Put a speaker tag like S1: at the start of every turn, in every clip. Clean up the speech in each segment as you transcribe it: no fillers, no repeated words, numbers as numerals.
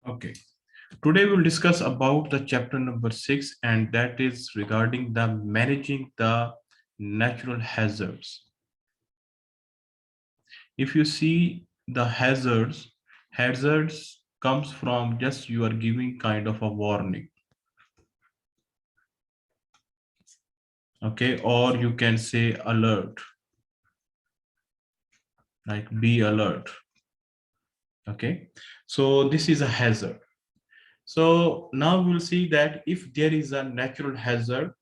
S1: Okay. Today we'll discuss about the chapter number 6, and that is regarding the managing the natural hazards. If you see the hazards comes from just you are giving kind of a warning. Okay, or you can say alert, like be alert. Okay, so this is a hazard. So now we'll see that if there is a natural hazard,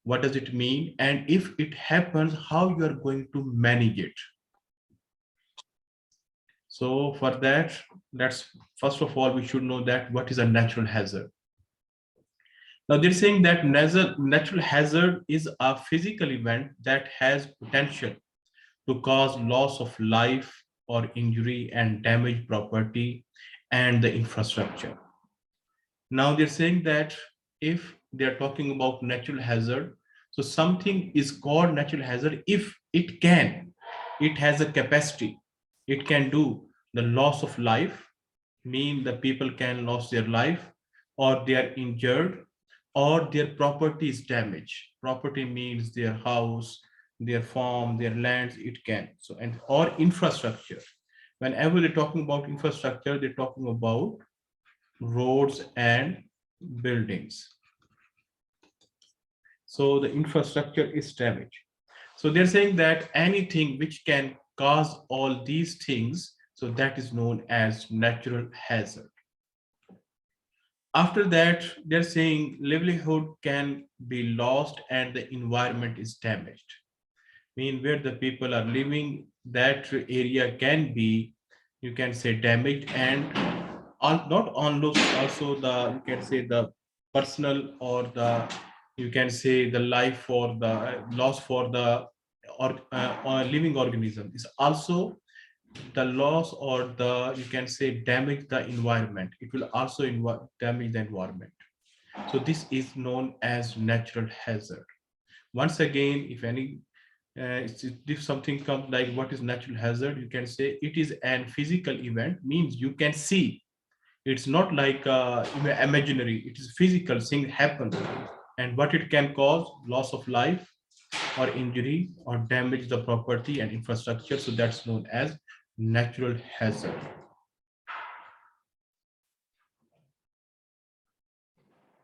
S1: what does it mean? And if it happens, how you are going to manage it. So for that, let's first of all, we should know that what is a natural hazard. Now they're saying that natural hazard is a physical event that has potential to cause loss of life or injury and damage property and the infrastructure. Now they're saying that if they're talking about natural hazard, so something is called natural hazard if it has a capacity, it can do the loss of life, mean the people can lose their life, or they are injured, or their property is damaged. Property means their house, their farm, their lands, it can. So, and or infrastructure. Whenever they're talking about infrastructure, they're talking about roads and buildings. So the infrastructure is damaged. So they're saying that anything which can cause all these things, so that is known as natural hazard. After that, they're saying livelihood can be lost and the environment is damaged. Mean where the people are living, that area can be, you can say, damaged, and not on those, also the, you can say, the personal or the, you can say, the life for the loss for the or living organism is also the loss, or the, you can say, damage the environment. It will also damage the environment. So this is known as natural hazard. Once again, if any if something comes like what is natural hazard, you can say it is an physical event, means you can see. It's not like imaginary, it is physical thing happen, and what it can cause: loss of life or injury or damage the property and infrastructure. So that's known as natural hazard.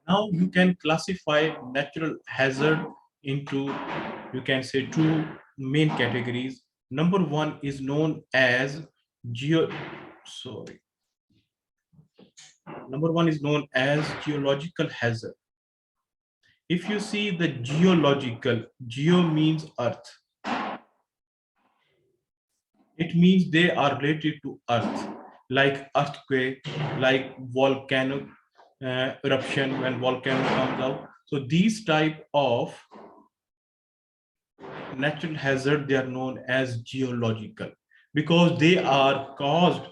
S1: Now you can classify natural hazard into, you can say, two main categories. Number one is known as geo sorry number one is known as geological hazard. If you see the geological, geo means earth, it means they are related to earth, like earthquake, like volcano eruption when volcano comes out. So these type of natural hazard, they are known as geological, because they are caused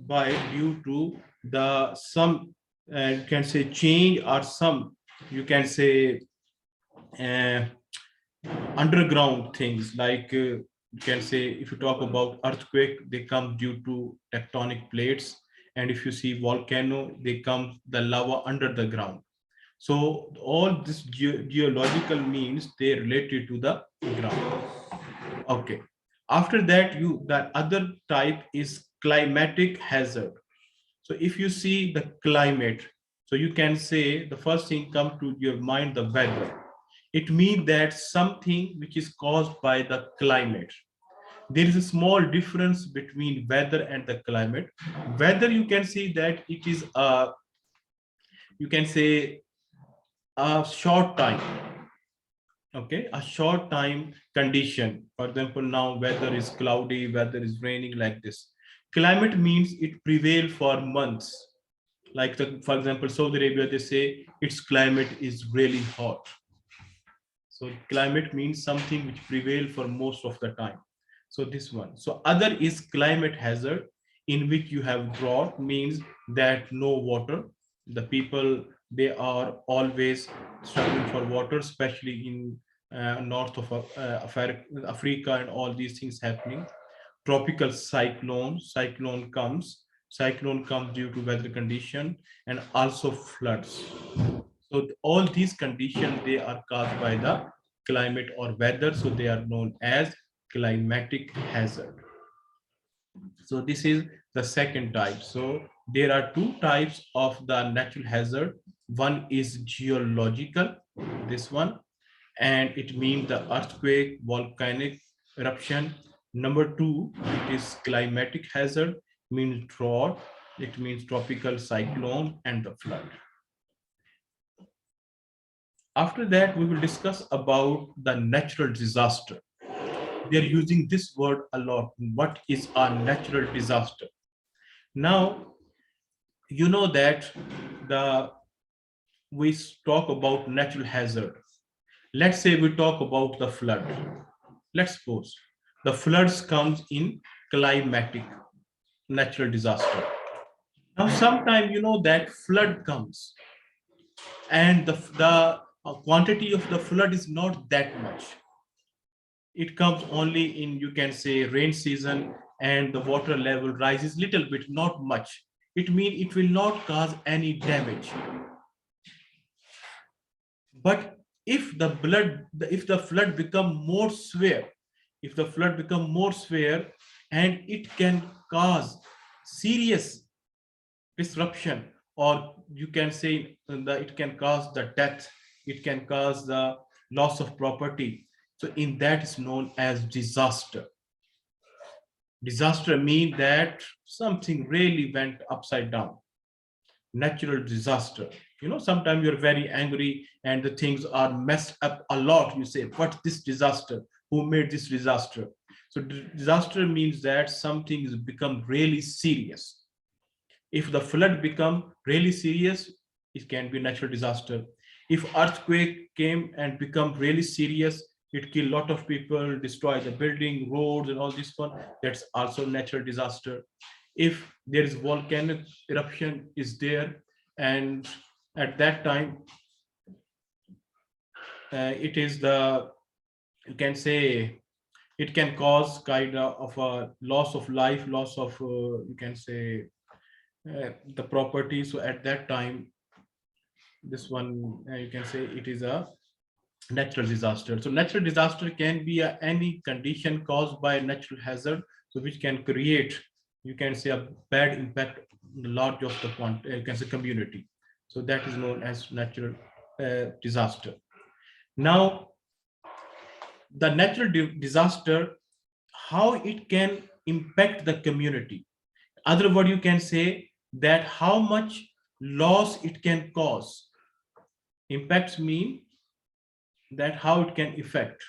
S1: by due to the some you can say change, or some, you can say, uh, underground things, like you can say, if you talk about earthquake, they come due to tectonic plates, and if you see volcano, they come the lava under the ground. So all this geological means they related to the ground. Okay. After that, that other type is climatic hazard. So if you see the climate, so you can say the first thing come to your mind, the weather. It means that something which is caused by the climate. There is a small difference between weather and the climate. Weather, you can see that it is a, you can say, a short time. Okay, a short time condition. For example, now weather is cloudy, weather is raining, like this. Climate means it prevail for months. Like for example, Saudi Arabia, they say its climate is really hot. So climate means something which prevail for most of the time. So this one. So other is climate hazard, in which you have drought, means that no water. The people, they are always struggling for water, especially in north of Africa, and all these things happening. Tropical cyclone comes, cyclone comes due to weather condition, and also floods. So all these conditions, they are caused by the climate or weather, so they are known as climatic hazard. So this is the second type. So there are two types of the natural hazard. One is geological, this one, and it means the earthquake, volcanic eruption. Number two, it is climatic hazard, means drought, it means tropical cyclone and the flood. After that, we will discuss about the natural disaster. They are using this word a lot. What is a natural disaster? Now, you know that the we talk about natural hazard. Let's say we talk about the flood. Let's suppose the floods comes in climatic natural disaster. Now, sometime you know that flood comes, and the quantity of the flood is not that much. It comes only in, you can say, rain season, and the water level rises little bit, not much. It means it will not cause any damage. But if the flood become more severe, if the flood become more severe, and it can cause serious disruption, or you can say that it can cause the death, it can cause the loss of property. So in that is known as disaster. Disaster means that something really went upside down. Natural disaster. You know, sometimes you're very angry and the things are messed up a lot. You say, what this disaster? Who made this disaster? So disaster means that something has become really serious. If the flood become really serious, it can be natural disaster. If earthquake came and become really serious, it kill a lot of people, destroy the building, roads, and all this one. That's also natural disaster. If there is volcanic eruption is there, and at that time, it is the, you can say, it can cause kind of a loss of life, loss of, you can say, the property. So at that time, this one, you can say it is a natural disaster. So natural disaster can be any condition caused by natural hazard, so which can create, you can say, a bad impact on the large of the you can say community. So that is known as natural disaster. Now, the natural disaster, how it can impact the community. Other word, you can say that how much loss it can cause. Impacts mean that how it can affect.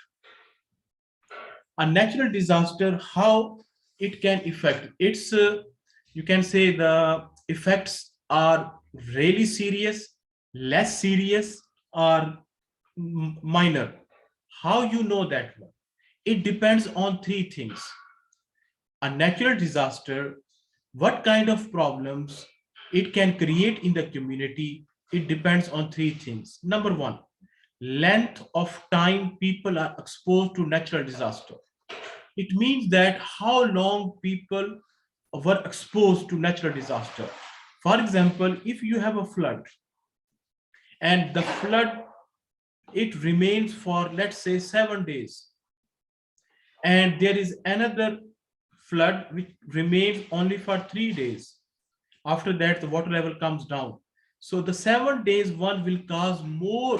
S1: A natural disaster, how it can affect. It's, you can say the effects are really serious, less serious, or minor. How you know that one? It depends on three things. A natural disaster, what kind of problems it can create in the community, it depends on three things. Number one, length of time people are exposed to natural disaster. It means that how long people were exposed to natural disaster. For example, if you have a flood, and the flood, it remains for, let's say, 7 days, and there is another flood which remains only for 3 days. After that, the water level comes down. So the 7 days one will cause more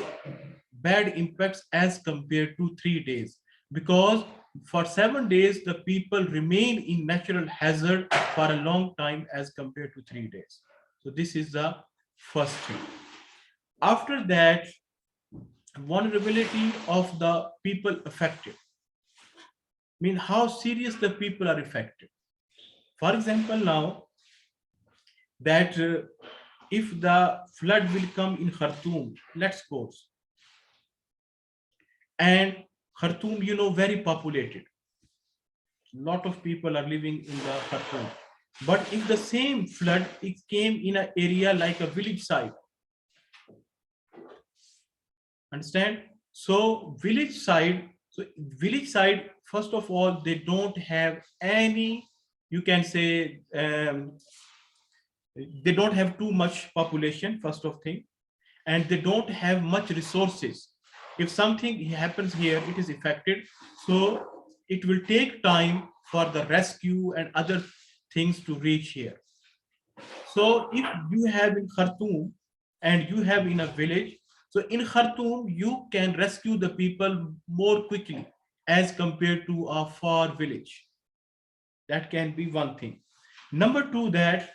S1: bad impacts as compared to 3 days, because for 7 days the people remain in natural hazard for a long time as compared to 3 days. So this is the first thing. After that, vulnerability of the people affected, mean how serious the people are affected. For example, now that if the flood will come in Khartoum, let's suppose, and Khartoum, you know, very populated, lot of people are living in the Khartoum. But if the same flood, it came in an area like a village side, understand? So village side, first of all, they don't have any, you can say, They don't have too much population, first of thing, and they don't have much resources. If something happens here, it is affected, so it will take time for the rescue and other things to reach here. So if you have in Khartoum and you have in a village, so in Khartoum you can rescue the people more quickly as compared to a far village. That can be one thing. Number two, that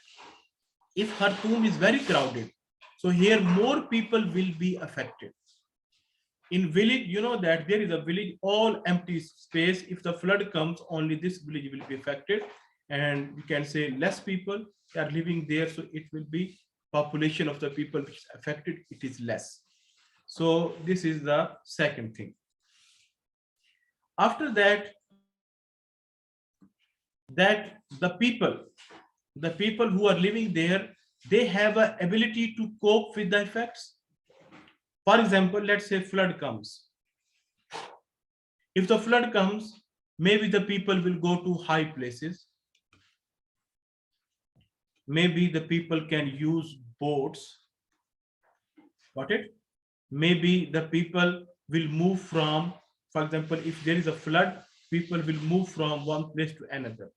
S1: if Khartoum is very crowded, so here more people will be affected. In village, you know that there is a village all empty space. If the flood comes, only this village will be affected, and we can say less people are living there, so it will be population of the people which is affected, it is less. So this is the second thing. After that, the people who are living there, they have an ability to cope with the effects. For example, let's say flood comes. If the flood comes, maybe the people will go to high places. Maybe the people can use boats. Got it? Maybe the people will move from, for example, if there is a flood, people will move from one place to another.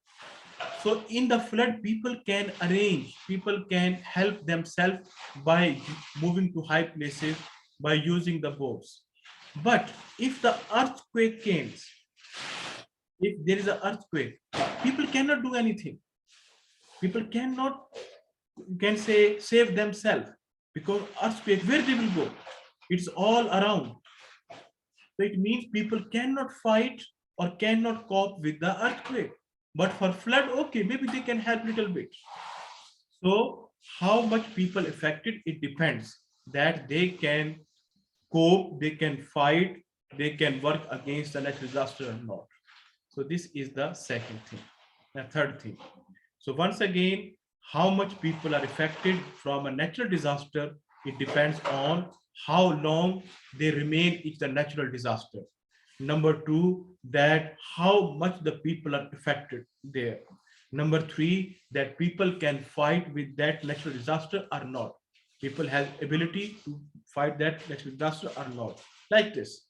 S1: So in the flood, people can arrange, people can help themselves by moving to high places, by using the boats. But if the earthquake comes, if there is an earthquake, people cannot do anything. People cannot, you can say, save themselves, because earthquake, where they will go? It's all around. So it means people cannot fight or cannot cope with the earthquake. But for flood, okay, maybe they can help little bit. So how much people affected, it depends that they can cope, they can fight, they can work against the natural disaster or not. So this is the second thing. The third thing. So once again, how much people are affected from a natural disaster, it depends on how long they remain in the natural disaster. Number two, that how much the people are affected there. Number three, that people can fight with that natural disaster or not. People have ability to fight that natural disaster or not. Like this.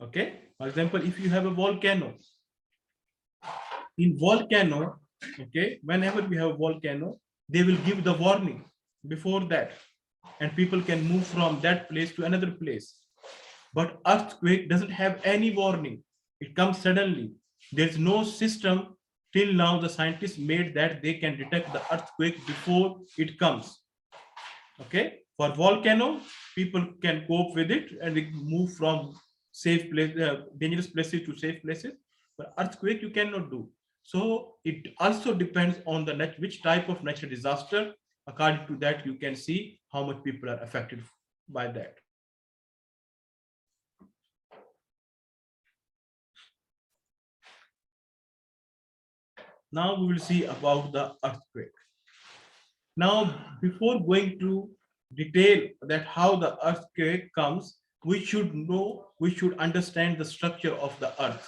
S1: Okay. For example, if you have a volcano, in volcano, okay, whenever we have a volcano, they will give the warning before that, and people can move from that place to another place. But earthquake doesn't have any warning. It comes suddenly. There's no system till now the scientists made that they can detect the earthquake before it comes. Okay, for volcano, people can cope with it and they move from safe place, dangerous places to safe places. But earthquake you cannot do. So it also depends on the which type of natural disaster. According to that, you can see how much people are affected by that. Now we will see about the earthquake. Now, before going to detail that how the earthquake comes, we should know, we should understand the structure of the earth.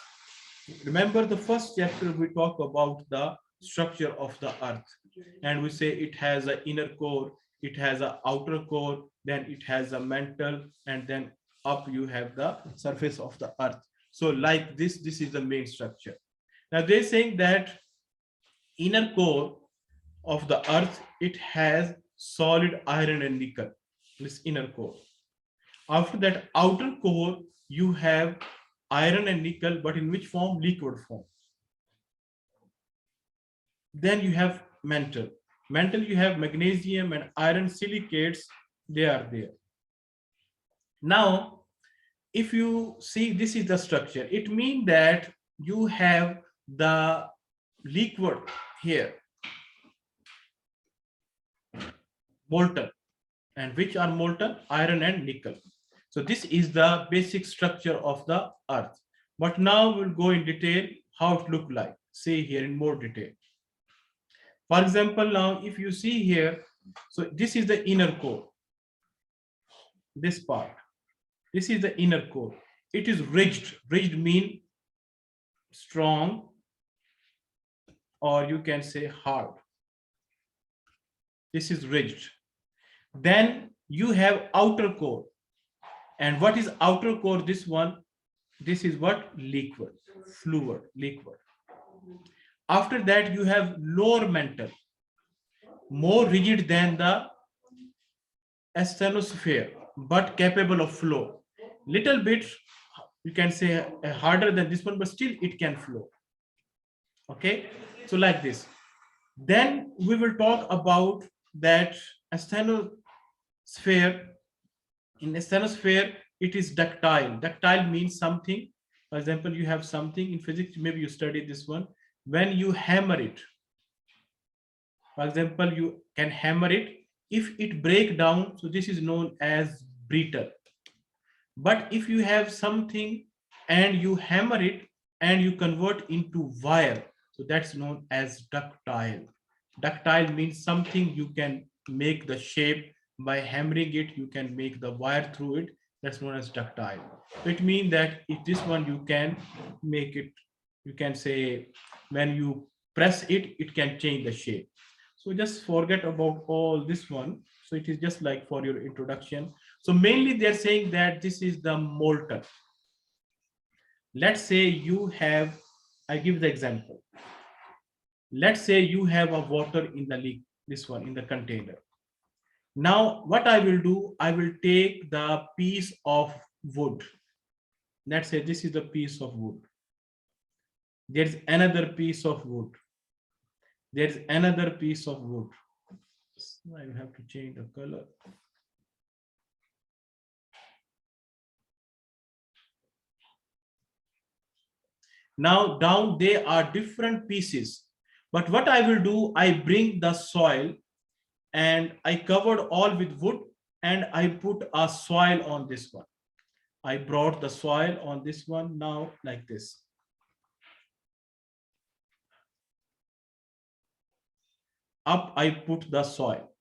S1: Remember the first chapter we talk about the structure of the earth, and we say it has an inner core, it has an outer core, then it has a mantle, and then up you have the surface of the earth. So like this is the main structure. Now they're saying that inner core of the earth, it has solid iron and nickel, this inner core. After that, outer core, you have iron and nickel, but in which form? Liquid form. Then you have mantle. Mantle, you have magnesium and iron silicates, they are there. Now, if you see, this is the structure. It means that you have the liquid here, molten, and which are molten? Iron and nickel. So this is the basic structure of the earth. But now we'll go in detail how it look like. See here in more detail. For example, now if you see here, so this is the inner core. This part. This is the inner core. It is ridged. Ridged mean strong, or you can say hard. This is ridged. Then you have outer core. And what is outer core? This one, this is what? Liquid, fluid, liquid. After that, you have lower mantle, more rigid than the asthenosphere, but capable of flow. Little bit, you can say harder than this one, but still it can flow. Okay, so like this. Then we will talk about that asthenosphere. In asthenosphere, it is ductile. Ductile means something. For example, you have something in physics, maybe you studied this one. When you hammer it, for example, you can hammer it. If it break down, so this is known as brittle. But if you have something and you hammer it and you convert into wire, so that's known as ductile. Ductile means something you can make the shape by hammering it, you can make the wire through it. That's known as ductile. So it means that if this one you can make it, you can say when you press it, it can change the shape. So just forget about all this one. So it is just like for your introduction. So mainly they're saying that this is the molten. Let's say you have, I give the example. Let's say you have a water in the leak, this one in the container. Now what I will do, I will take the piece of wood. Let's say this is the piece of wood. There's another piece of wood. There's another piece of wood. I will have to change the color. Now down there are different pieces. But what I will do, I bring the soil and I covered all with wood and I put a soil on this one. I brought the soil on this one now like this. Up I put the soil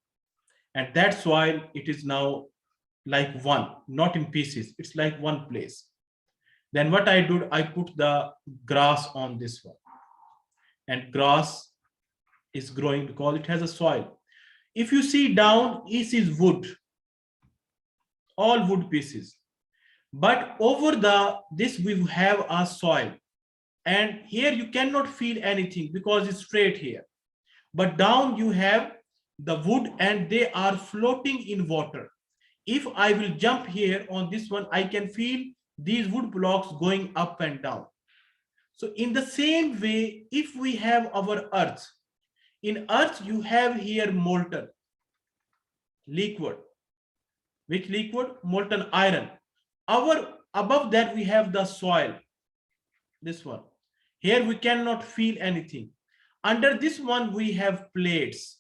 S1: and that soil, it is now like one, not in pieces. It's like one place. Then what I did, I put the grass on this one and grass is growing because it has a soil. If you see down, this is wood, all wood pieces. But over this we have a soil and here you cannot feel anything because it's straight here. But down you have the wood and they are floating in water. If I will jump here on this one, I can feel these wood blocks going up and down. So in the same way, if we have our earth, in earth you have here molten liquid. Which liquid? Molten iron. Above that we have the soil, this one. Here we cannot feel anything. Under this one we have plates,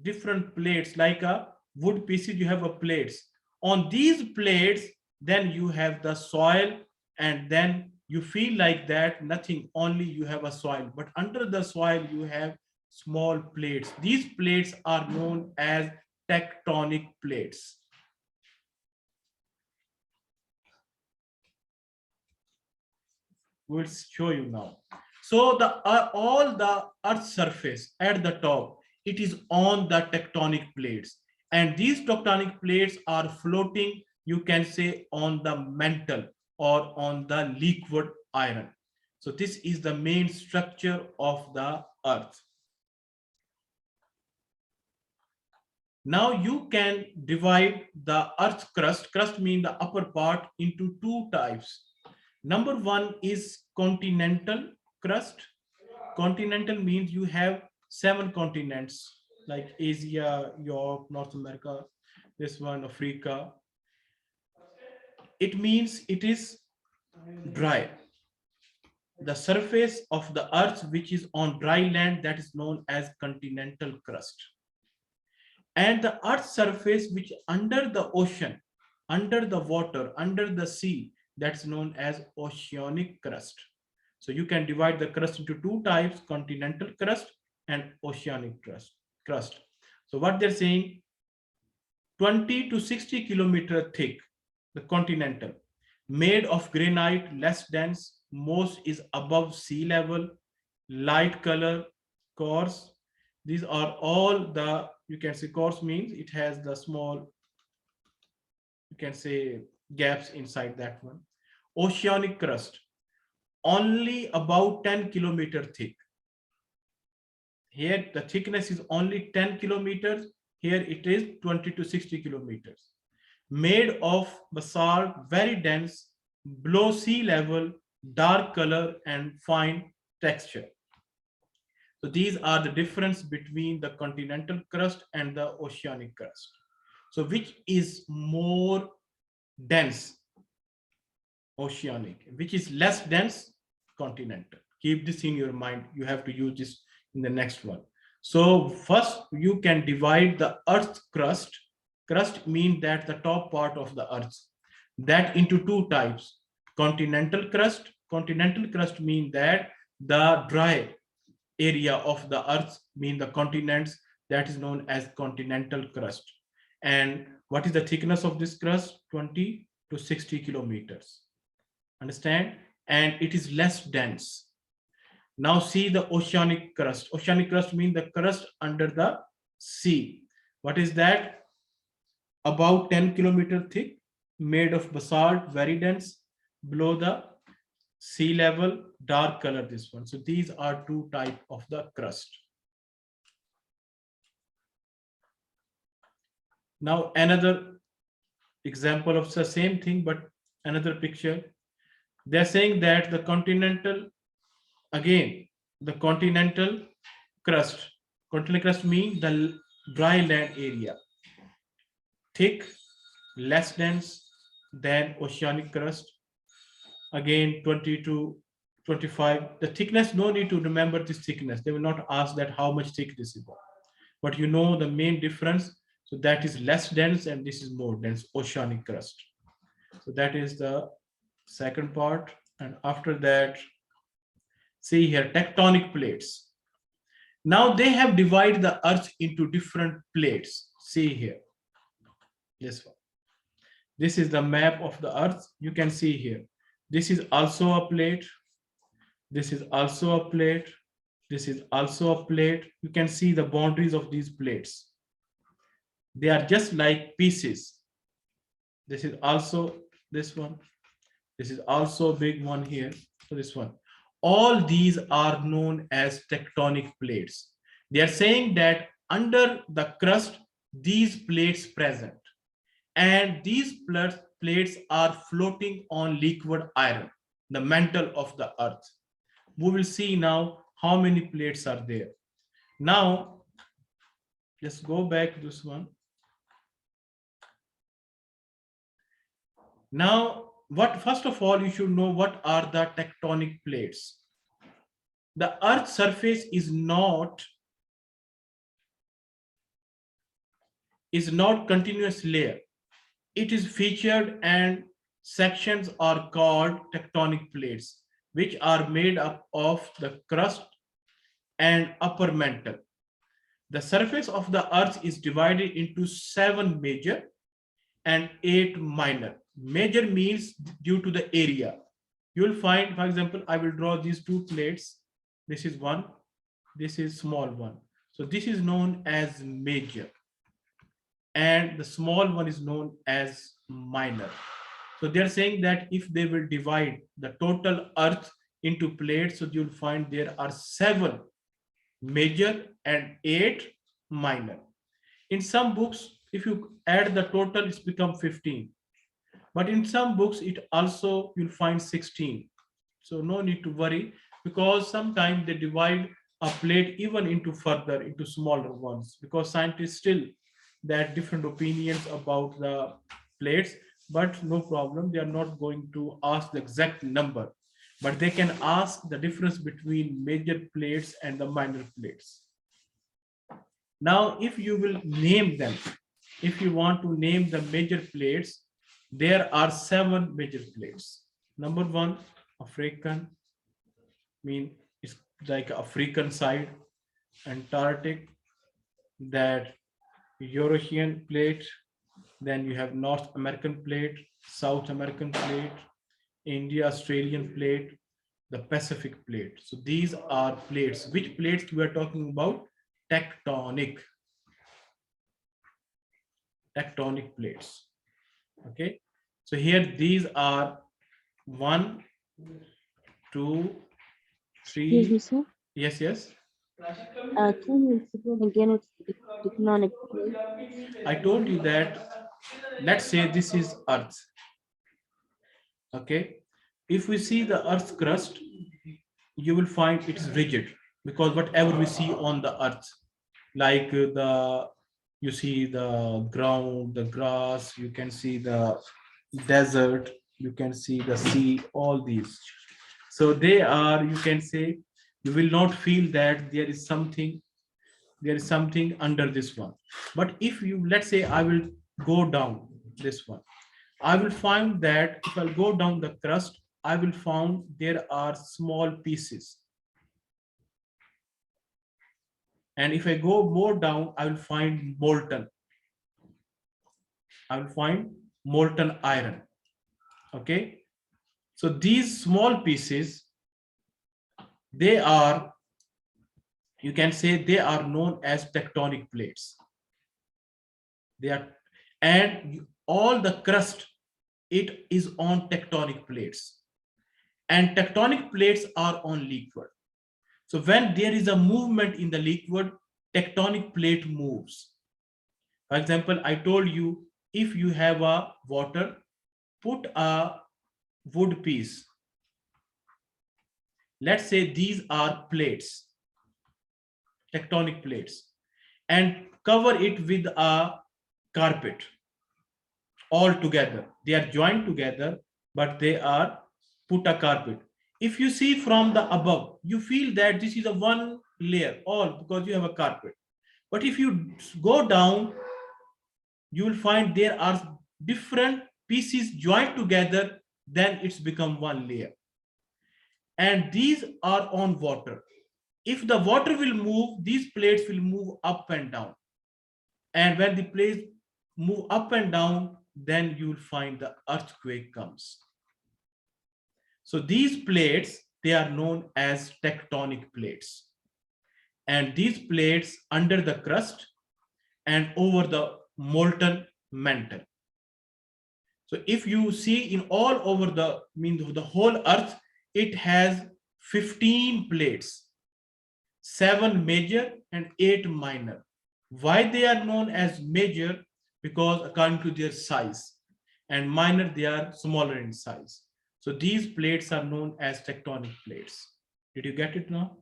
S1: different plates, like a wood pieces, you have a plates. On these plates, then you have the soil and then you feel like that nothing, only you have a soil. But under the soil you have small plates. These plates are known as tectonic plates. We'll show you now. So all the earth's surface at the top, it is on the tectonic plates. And these tectonic plates are floating, you can say, on the mantle or on the liquid iron. So this is the main structure of the earth. Now you can divide the earth's crust, crust means the upper part, into two types. Number one is continental crust. Continental means you have 7 continents like Asia, Europe, North America, this one, Africa. It means it is dry. The surface of the earth which is on dry land, that is known as continental crust. And the earth's surface which under the ocean, under the water, under the sea, that's known as oceanic crust. So you can divide the crust into two types, continental crust and oceanic crust. So what they're saying, 20 to 60 kilometer thick, the continental, made of granite, less dense, most is above sea level, light color, coarse. These are all the, you can say, coarse means it has the small, you can say, gaps inside that one. Oceanic crust, only about 10 kilometer thick. Here the thickness is only 10 kilometers. Here it is 20 to 60 kilometers. Made of basalt, very dense, below sea level, dark color and fine texture. So these are the difference between the continental crust and the oceanic crust. So which is more dense? Oceanic. Which is less dense? Continental. Keep this in your mind. You have to use this in the next one. So first you can divide the earth crust. Crust means that the top part of the earth. That into two types. Continental crust. Continental crust means that the dry area of the earth, mean the continents, that is known as continental crust. And what is the thickness of this crust? 20 to 60 kilometers. Understand? And it is less dense. Now see the oceanic crust. Oceanic crust means the crust under the sea. What is that? About 10 kilometer thick, made of basalt, very dense, below the sea level, dark color, this one. So these are two types of the crust. Now another example of the same thing, but another picture. They're saying that the continental, again, the continental crust. Continental crust means the dry land area. Thick, less dense than oceanic crust. Again, 20 to 25. The thickness, no need to remember this thickness. They will not ask that how much thick this is. But you know the main difference. So that is less dense and this is more dense, oceanic crust. So that is the second part. And after that, see here, tectonic plates. Now they have divided the earth into different plates. See here, this one. This is the map of the earth. You can see here. This is also a plate. This is also a plate. This is also a plate. You can see the boundaries of these plates. They are just like pieces. This is also this one. This is also a big one here. So this one. All these are known as tectonic plates. They are saying that under the crust, these plates present. And these plates are floating on liquid iron, the mantle of the earth. We will see now how many plates are there. Now, just go back to this one. Now, first of all, you should know what are the tectonic plates. The earth's surface is not continuous layer. It is featured and sections are called tectonic plates, which are made up of the crust and upper mantle. The surface of the earth is divided into 7 major and 8 minor. Major means due to the area. You will find, for example, I will draw these two plates. This is one, this is small one. So this is known as major. And the small one is known as minor. So they're saying that if they will divide the total earth into plates, so you'll find there are 7 major and 8 minor. In some books, if you add the total, it's become 15. But in some books, it also you'll find 16. So no need to worry, because sometimes they divide a plate even into smaller ones, because scientists still that different opinions about the plates, but no problem. They are not going to ask the exact number, but they can ask the difference between major plates and the minor plates. Now, if you will name them, if you want to name the major plates, there are 7 major plates. Number 1, African, mean it's like African side, Antarctic, that Eurasian plate, then you have North American plate, South American plate, India, Australian plate, the Pacific plate. So these are plates. Which plates we are talking about? tectonic plates. Okay, so here these are 1, 2,
S2: Excuse
S1: 3.
S2: me, sir.
S1: Yes, yes.
S2: Can you explain again what's the tectonic plate?
S1: I told you that, let's say this is Earth. Okay, if we see the Earth's crust, you will find it's rigid, because whatever we see on the Earth, like you see the ground, the grass, you can see the desert, you can see the sea, all these. So they are, you can say, you will not feel that there is something under this one. But if you, let's say I will go down this one, I will find that if I go down the crust, I will find there are small pieces. And if I go more down, I will find molten. I will find molten iron. Okay. So these small pieces, they are, you can say, they are known as tectonic plates. They are, and all the crust, it is on tectonic plates. And tectonic plates are on liquid. So when there is a movement in the liquid, tectonic plate moves. For example, I told you, if you have a water, put a wood piece. Let's say these are plates, tectonic plates, and cover it with a carpet all together. They are joined together, but they are put a carpet. If you see from the above, you feel that this is a one layer, all because you have a carpet. But if you go down, you will find there are different pieces joined together, then it's become one layer. And these are on water. If the water will move, these plates will move up and down. And when the plates move up and down, then you will find the earthquake comes. So these plates, they are known as tectonic plates. And these plates under the crust and over the molten mantle. So if you see in all over the whole earth, it has 15 plates, 7 major and 8 minor. Why they are known as major? Because according to their size, and minor, they are smaller in size. So these plates are known as tectonic plates. Did you get it now?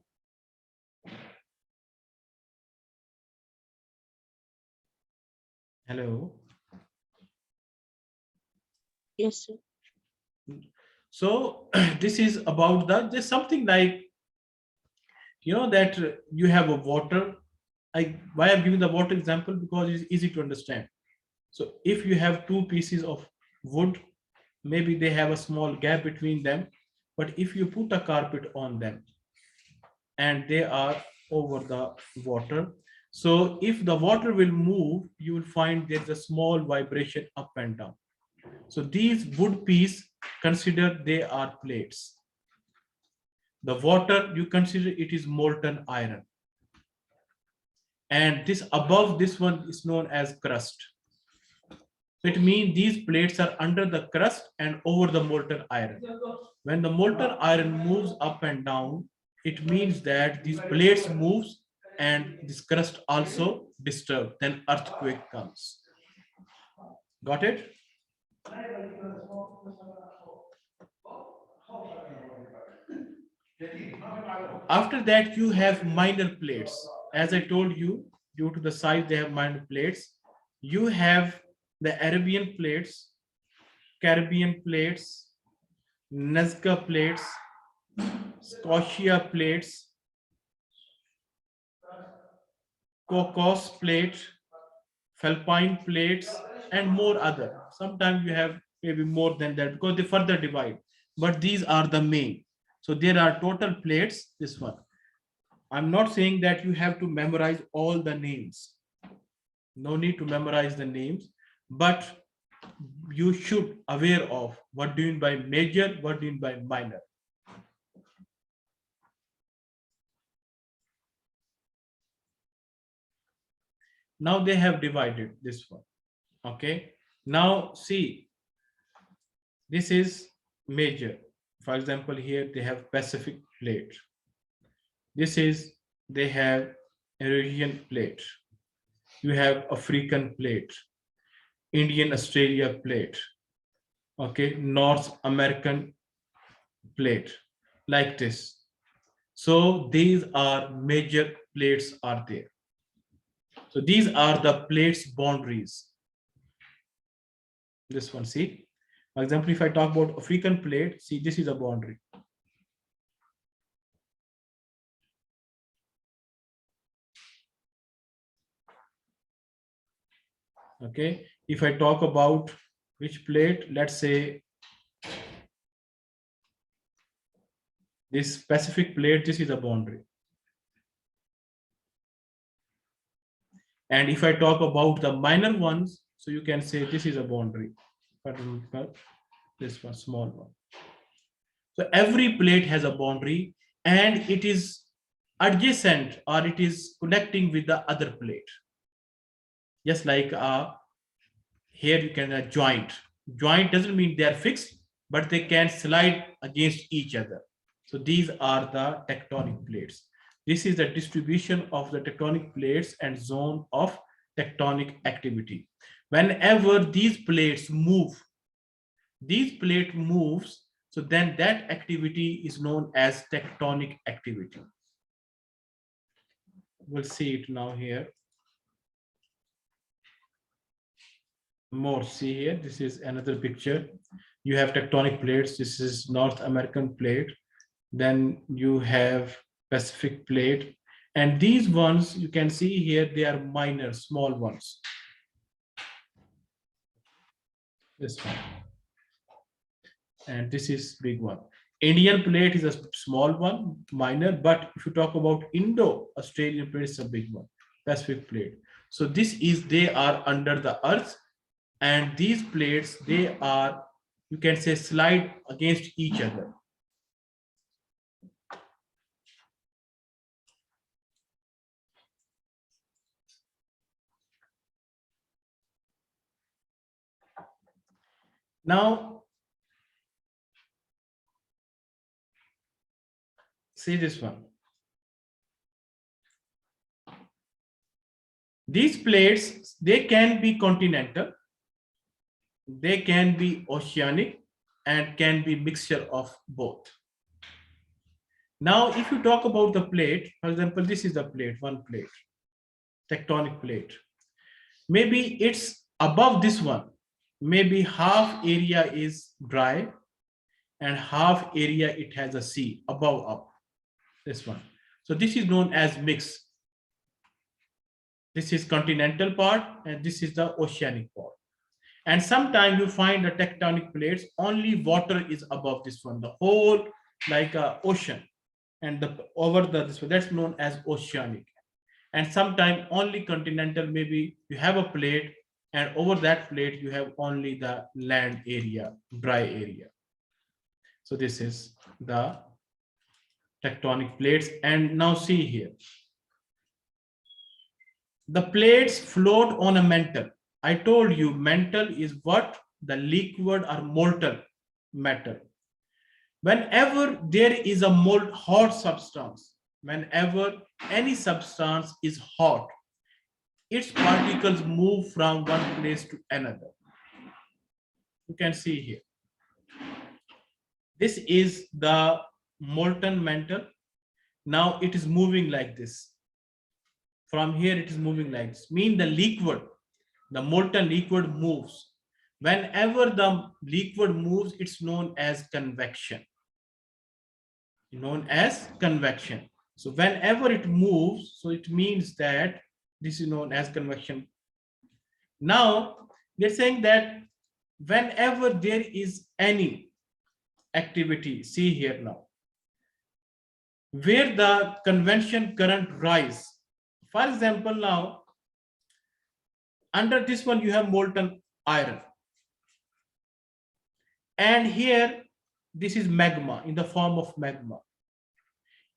S1: Hello.
S2: Yes, sir.
S1: So this is about there's something like, that you have a water. Why I'm giving the water example, because it's easy to understand. So if you have two pieces of wood, maybe they have a small gap between them, but if you put a carpet on them and they are over the water, so if the water will move, you will find there's a small vibration up and down. So these wood piece, consider they are plates. The water, you consider it is molten iron. And this above this one is known as crust. So it means these plates are under the crust and over the molten iron. When the molten iron moves up and down, it means that these plates moves and this crust also disturbed. Then earthquake comes. Got it? After that, you have minor plates. As I told you, due to the size, they have minor plates. You have the Arabian plates, Caribbean plates, Nazca plates, Scotia plates, Cocos plate, Philippine plates, and more other. Sometimes you have maybe more than that because they further divide. But these are the main. So there are total plates, this one. I'm not saying that you have to memorize all the names. No need to memorize the names, but you should aware of what do you mean by major, what do you mean by minor. Now they have divided this one. Okay, now see, this is major. For example, here they have Pacific plate. This is, they have Eurasian plate. You have African plate, Indian Australia plate, okay, North American plate, like this. So these are major plates are there. So these are the plates boundaries. This one, see, for example, if I talk about African plate, see, this is a boundary. Okay, if I talk about which plate, let's say this Pacific plate, this is a boundary. And if I talk about the minor ones, so you can say this is a boundary. This one, small one. So every plate has a boundary, and it is adjacent, or it is connecting with the other plate. Just like here you can joint. Joint doesn't mean they are fixed, but they can slide against each other. So these are the tectonic plates. This is the distribution of the tectonic plates and zone of tectonic activity. Whenever these plates move, these plate moves, so then that activity is known as tectonic activity. We'll see it now here. More, see here, this is another picture. You have tectonic plates. This is North American plate. Then you have Pacific plate, and these ones you can see here, they are minor, small ones. This one, and this is big one. Indian plate is a small one, minor, but if you talk about Indo-Australian plate, it's a big one, Pacific plate. So this is, they are under the earth, and these plates, they are, you can say, slide against each other. Now, see this one. These plates, they can be continental, they can be oceanic, and can be mixture of both. Now, if you talk about the plate, for example, this is the plate, one plate, tectonic plate. Maybe it's above this one. Maybe half area is dry and half area it has a sea above up. This one. So this is known as mix. This is continental part, and this is the oceanic part. And sometimes you find the tectonic plates, only water is above this one, the whole like a ocean, and the over the this one, that's known as oceanic. And sometimes only continental, maybe you have a plate, and over that plate you have only the land area, dry area. So this is the tectonic plates. And now see here, the plates float on a mantle. I told you mantle is what? The liquid or molten matter. Whenever there is a hot substance, whenever any substance is hot, its particles move from one place to another. You can see here. This is the molten mantle. Now it is moving like this. From here it is moving like this. Mean the liquid, the molten liquid moves. Whenever the liquid moves, it's known as convection. Known as convection. So whenever it moves, so it means that this is known as convection. Now they're saying that whenever there is any activity, see here now, where the convection current rise. For example, now under this one you have molten iron, and here this is magma, in the form of magma.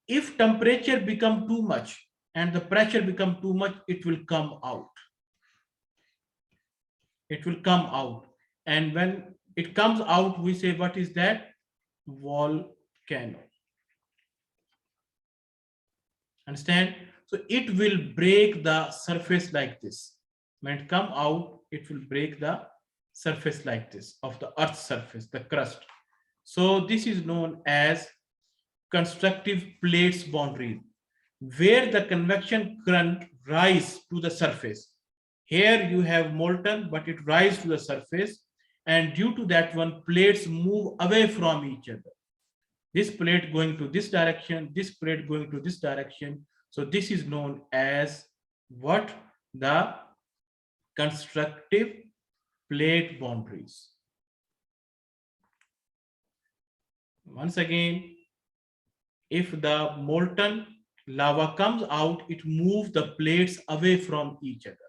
S1: If temperature become too much and the pressure become too much, it will come out. It will come out. And when it comes out, we say, what is that? Volcano. Understand? So it will break the surface like this. When it come out, it will break the surface like this of the Earth's surface, the crust. So this is known as constructive plates boundary, where the convection current rise to the surface. Here you have molten, but it rise to the surface, and due to that one, plates move away from each other. This plate going to this direction, this plate going to this direction. So this is known as what? The constructive plate boundaries. Once again, if the molten lava comes out, it moves the plates away from each other.